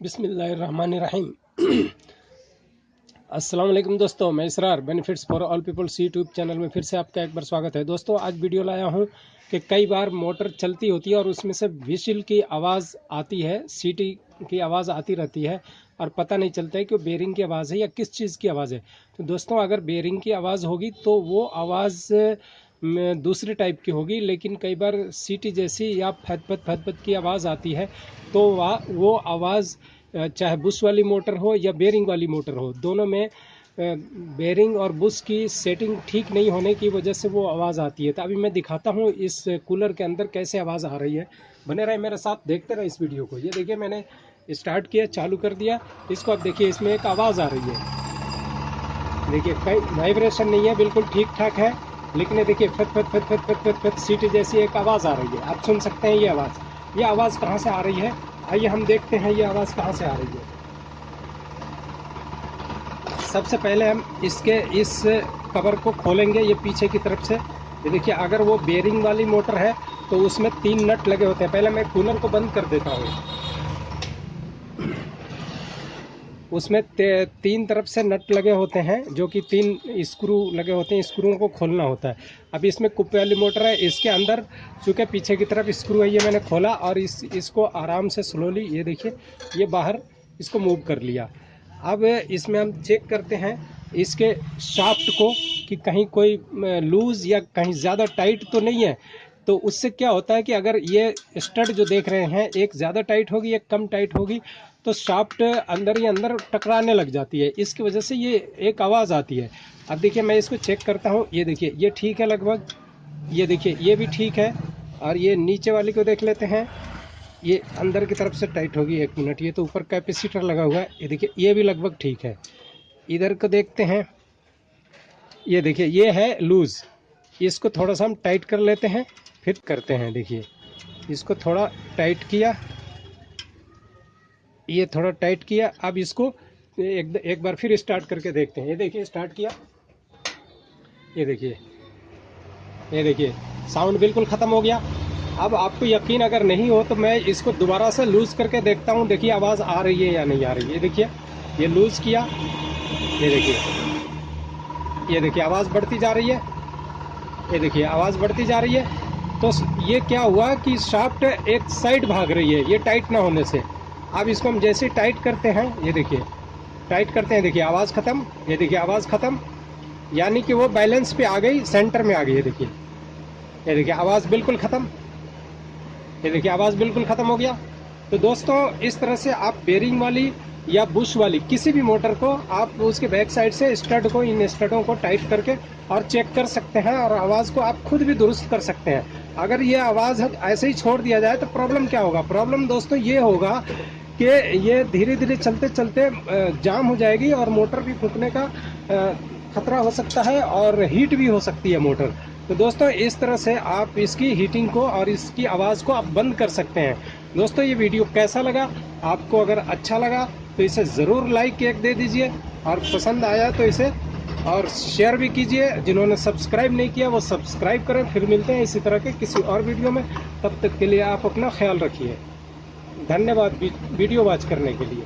बिस्मिल्लाहिर्रहमानिर्रहीम। अस्सलाम वालेकुम दोस्तों, मैं Israr benefits for all peoples YouTube channel में फिर से आपका एक बार स्वागत है। दोस्तों आज वीडियो लाया हूं कि कई बार मोटर चलती होती है और उसमें से व्हिसिल की आवाज़ आती है, सीटी की आवाज़ आती रहती है और पता नहीं चलता है कि वो बेरिंग की आवाज़ है या किस चीज़ की आवाज़ है। तो दोस्तों अगर बेरिंग की आवाज़ होगी तो वो आवाज़ दूसरी टाइप की होगी, लेकिन कई बार सीटी जैसी या फद फद की आवाज़ आती है। तो वो आवाज़ चाहे बुश वाली मोटर हो या बेरिंग वाली मोटर हो, दोनों में बेरिंग और बुश की सेटिंग ठीक नहीं होने की वजह से वो आवाज़ आती है। तो अभी मैं दिखाता हूँ इस कूलर के अंदर कैसे आवाज़ आ रही है। बने रहे मेरे साथ, देखते रहे इस वीडियो को। ये देखिए मैंने स्टार्ट किया, चालू कर दिया इसको। अब देखिए इसमें एक आवाज़ आ रही है। देखिए कई वाइब्रेशन नहीं है, बिल्कुल ठीक ठाक है, लेकिन ये देखिए फट फट फट फट फट फट फट सीटी जैसी एक आवाज़ आ रही है। आप सुन सकते हैं ये आवाज़। ये आवाज़ कहाँ से आ रही है, आइए हम देखते हैं ये आवाज़ कहाँ से आ रही है। सबसे पहले हम इसके इस कवर को खोलेंगे, ये पीछे की तरफ से। ये देखिए अगर वो बेरिंग वाली मोटर है तो उसमें 3 नट लगे होते हैं। पहले मैं कूलर को बंद कर देता हूँ। उसमें 3 तरफ से नट लगे होते हैं, जो कि 3 स्क्रू लगे होते हैं। स्क्रूओं को खोलना होता है। अब इसमें कुप्पे वाली मोटर है, इसके अंदर चूँकि पीछे की तरफ स्क्रू है, ये मैंने खोला और इसको आराम से स्लोली, ये देखिए ये बाहर इसको मूव कर लिया। अब इसमें हम चेक करते हैं इसके शाफ्ट को कि कहीं कोई लूज़ या कहीं ज़्यादा टाइट तो नहीं है। तो उससे क्या होता है कि अगर ये स्टड जो देख रहे हैं, एक ज़्यादा टाइट होगी एक कम टाइट होगी, तो शाफ्ट अंदर ही अंदर टकराने लग जाती है। इसकी वजह से ये एक आवाज़ आती है। अब देखिए मैं इसको चेक करता हूँ। ये देखिए ये ठीक है लगभग, ये देखिए ये भी ठीक है। और ये नीचे वाली को देख लेते हैं, ये अंदर की तरफ से टाइट होगी। 1 मिनट, ये तो ऊपर कैपेसिटर लगा हुआ है। ये देखिए ये भी लगभग ठीक है। इधर को देखते हैं, ये देखिए ये है लूज़। इसको थोड़ा सा हम टाइट कर लेते हैं, फिर करते हैं। देखिए इसको थोड़ा टाइट किया, ये थोड़ा टाइट किया। अब इसको एक बार फिर स्टार्ट करके देखते हैं। ये देखिए स्टार्ट किया, ये देखिए, ये देखिए साउंड बिल्कुल ख़त्म हो गया। अब आपको यकीन अगर नहीं हो तो मैं इसको दोबारा से लूज़ करके देखता हूँ। देखिए आवाज़ आ रही है या नहीं आ रही है। ये देखिए ये लूज़ किया, ये देखिए, ये देखिए आवाज़ बढ़ती जा रही है। ये देखिए आवाज़ बढ़ती जा रही है। तो ये क्या हुआ कि शाफ्ट एक साइड भाग रही है, ये टाइट ना होने से। अब इसको हम जैसे टाइट करते हैं, ये देखिए टाइट करते हैं, देखिए आवाज़ ख़त्म। ये देखिए आवाज़ ख़त्म, यानी कि वो बैलेंस पे आ गई, सेंटर में आ गई। ये देखिए आवाज़ बिल्कुल ख़त्म। ये देखिए आवाज़ बिल्कुल ख़त्म हो गया। तो दोस्तों इस तरह से आप बेरिंग वाली या बुश वाली किसी भी मोटर को आप उसके बैक साइड से स्टड को, इन स्टडों को टाइट करके और चेक कर सकते हैं, और आवाज़ को आप खुद भी दुरुस्त कर सकते हैं। अगर ये आवाज़ ऐसे ही छोड़ दिया जाए तो प्रॉब्लम क्या होगा? प्रॉब्लम दोस्तों ये होगा कि ये धीरे धीरे चलते चलते जाम हो जाएगी और मोटर भी फूकने का खतरा हो सकता है और हीट भी हो सकती है मोटर। तो दोस्तों इस तरह से आप इसकी हीटिंग को और इसकी आवाज़ को आप बंद कर सकते हैं। दोस्तों ये वीडियो कैसा लगा? आपको अगर अच्छा लगा तो इसे ज़रूर लाइक एक दे दीजिए, और पसंद आया तो इसे और शेयर भी कीजिए। जिन्होंने सब्सक्राइब नहीं किया वो सब्सक्राइब करें। फिर मिलते हैं इसी तरह के किसी और वीडियो में। तब तक के लिए आप अपना ख्याल रखिए। धन्यवाद वीडियो वॉच करने के लिए।